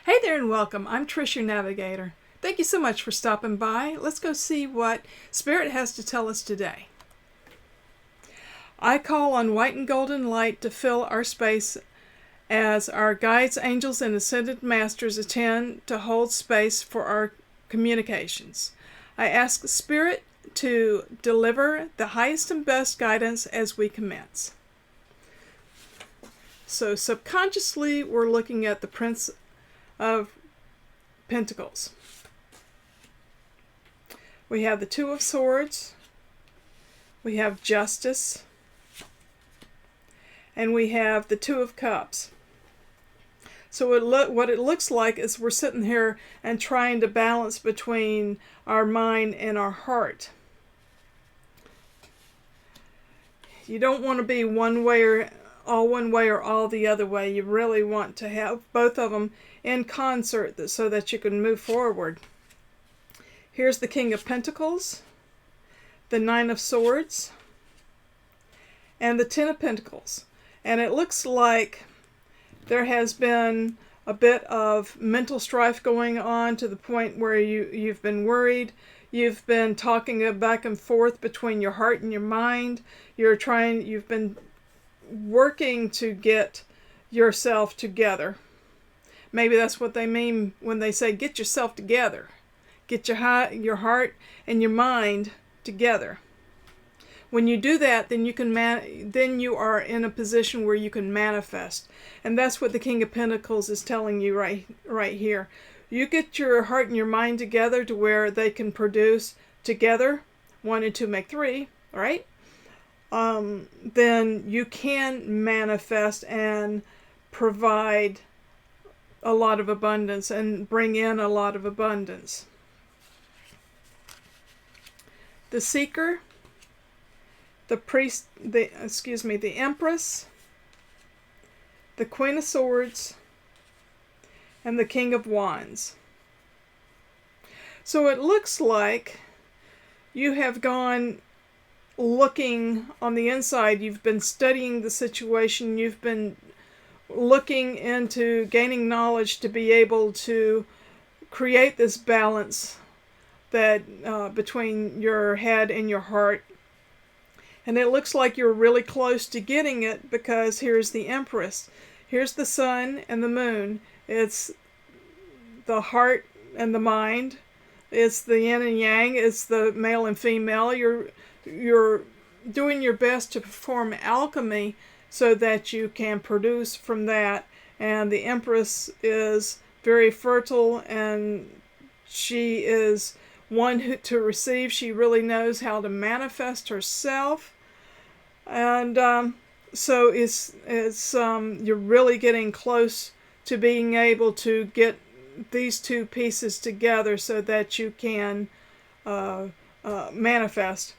Hey there and welcome. I'm Trish, your navigator. Thank you so much for stopping by. Let's go see what Spirit has to tell us today. I call on white and golden light to fill our space as our guides, angels, and ascended masters attend to hold space for our communications. I ask Spirit to deliver the highest and best guidance as we commence. So subconsciously, we're looking at the Prince of Pentacles. We have the Two of Swords, we have Justice, and we have the Two of Cups. So what it looks like is we're sitting here and trying to balance between our mind and our heart. You don't want to be one way or all the other way. You really want to have both of them in concert so that you can move forward. Here's the King of Pentacles, the Nine of Swords, and the Ten of Pentacles. And it looks like there has been a bit of mental strife going on to the point where you've been worried. You've been talking back and forth between your heart and your mind. You've been working to get yourself together. Maybe that's what they mean when they say get yourself together. Get your heart and your mind together. When you do that, then you are in a position where you can manifest. And that's what the King of Pentacles is telling you right here. You get your heart and your mind together to where they can produce together. 1 and 2 make 3, right? Then you can manifest and provide a lot of abundance and bring in a lot of abundance. The Seeker, the Priest, the Empress, the Queen of Swords, and the King of Wands. So it looks like you have gone looking on the inside. You've been studying the situation. You've been looking into gaining knowledge to be able to create this balance that between your head and your heart. And it looks like you're really close to getting it, because here's the Empress. Here's the Sun and the Moon. It's the heart and the mind. It's the yin and yang. It's the male and female. You're doing your best to perform alchemy so that you can produce from that. And the Empress is very fertile, and she is one to receive. She really knows how to manifest herself. And so you're really getting close to being able to get these two pieces together so that you can manifest.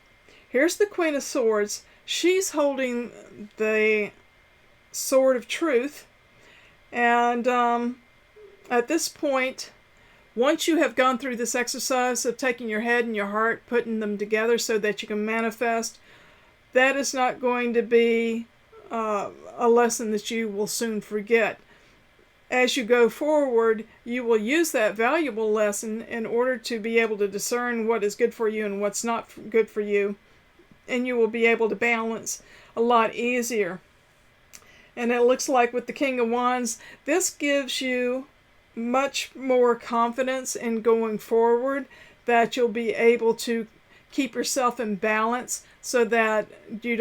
Here's the Queen of Swords. She's holding the Sword of Truth. And at this point, once you have gone through this exercise of taking your head and your heart, putting them together so that you can manifest, that is not going to be a lesson that you will soon forget. As you go forward, you will use that valuable lesson in order to be able to discern what is good for you and what's not good for you. And you will be able to balance a lot easier. And it looks like with the King of Wands, this gives you much more confidence in going forward, that you'll be able to keep yourself in balance so that you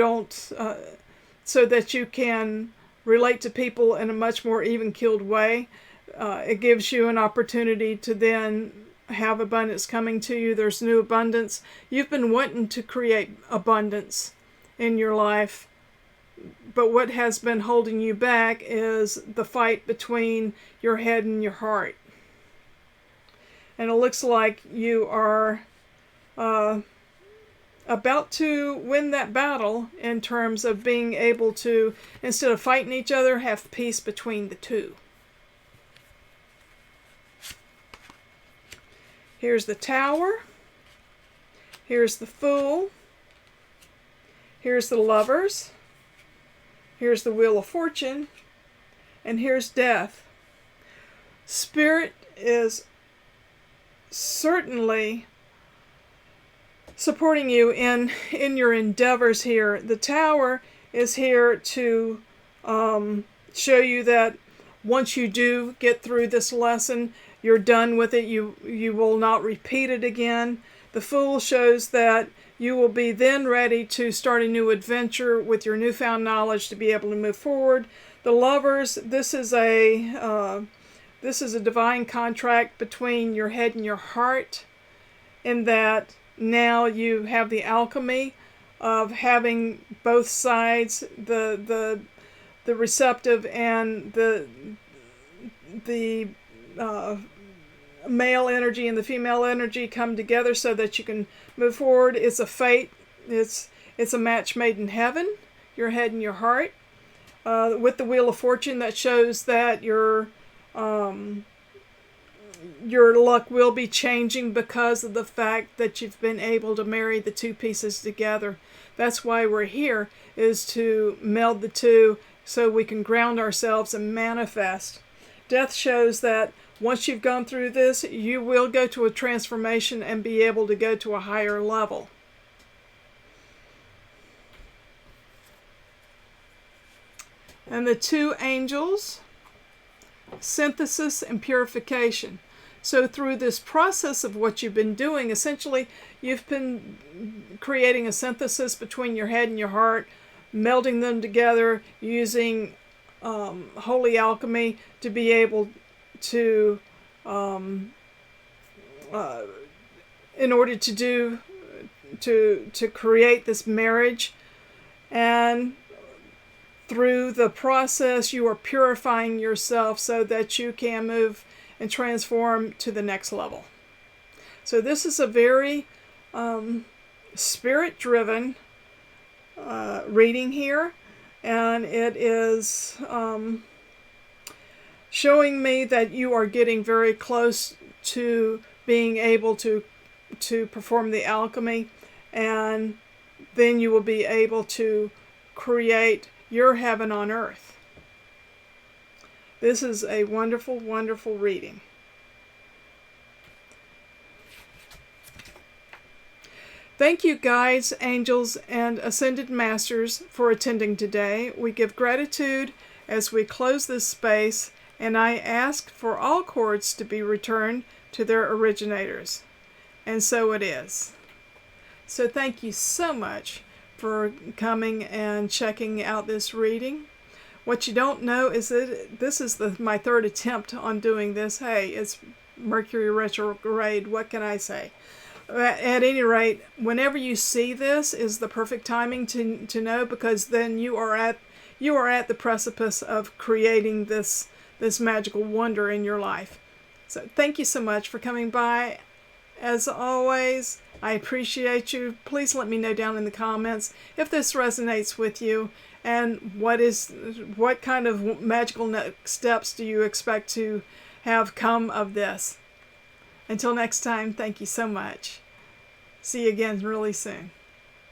can relate to people in a much more even-keeled way. It gives you an opportunity to then have abundance coming to you. There's new abundance. You've been wanting to create abundance in your life, but what has been holding you back is the fight between your head and your heart. And it looks like you are about to win that battle in terms of being able to, instead of fighting each other, have peace between the two. Here's the Tower. Here's the Fool. Here's the Lovers. Here's the Wheel of Fortune. And here's Death. Spirit is certainly supporting you in your endeavors here. The Tower is here to show you that once you do get through this lesson, you're done with it. You will not repeat it again. The Fool shows that you will be then ready to start a new adventure with your newfound knowledge to be able to move forward. The Lovers, this is a divine contract between your head and your heart, in that now you have the alchemy of having both sides, the receptive and the male energy and the female energy come together so that you can move forward. It's a fate. It's a match made in heaven, your head and your heart. With the Wheel of Fortune, that shows that your luck will be changing because of the fact that you've been able to marry the two pieces together. That's why we're here, is to meld the two so we can ground ourselves and manifest. Death shows that once you've gone through this, you will go to a transformation and be able to go to a higher level. And the two angels, synthesis and purification. So through this process of what you've been doing, essentially you've been creating a synthesis between your head and your heart, melding them together using holy alchemy to be able to, in order to create this marriage. And through the process, you are purifying yourself so that you can move and transform to the next level. So this is a very spirit-driven reading here, and it is showing me that you are getting very close to being able to perform the alchemy, and then you will be able to create your heaven on earth. This is a wonderful, wonderful reading. Thank you, guides, angels, and ascended masters, for attending today. We give gratitude as we close this space, and I ask for all cords to be returned to their originators. And so it is. So thank you so much for coming and checking out this reading. What you don't know is that this is my third attempt on doing this. Hey, it's Mercury retrograde. What can I say? At any rate, whenever you see this is the perfect timing to know, because then you are at the precipice of creating this magical wonder in your life. So thank you so much for coming by. As always, I appreciate you. Please let me know down in the comments if this resonates with you, and what kind of magical next steps do you expect to have come of this. Until next time, thank you so much. See you again really soon.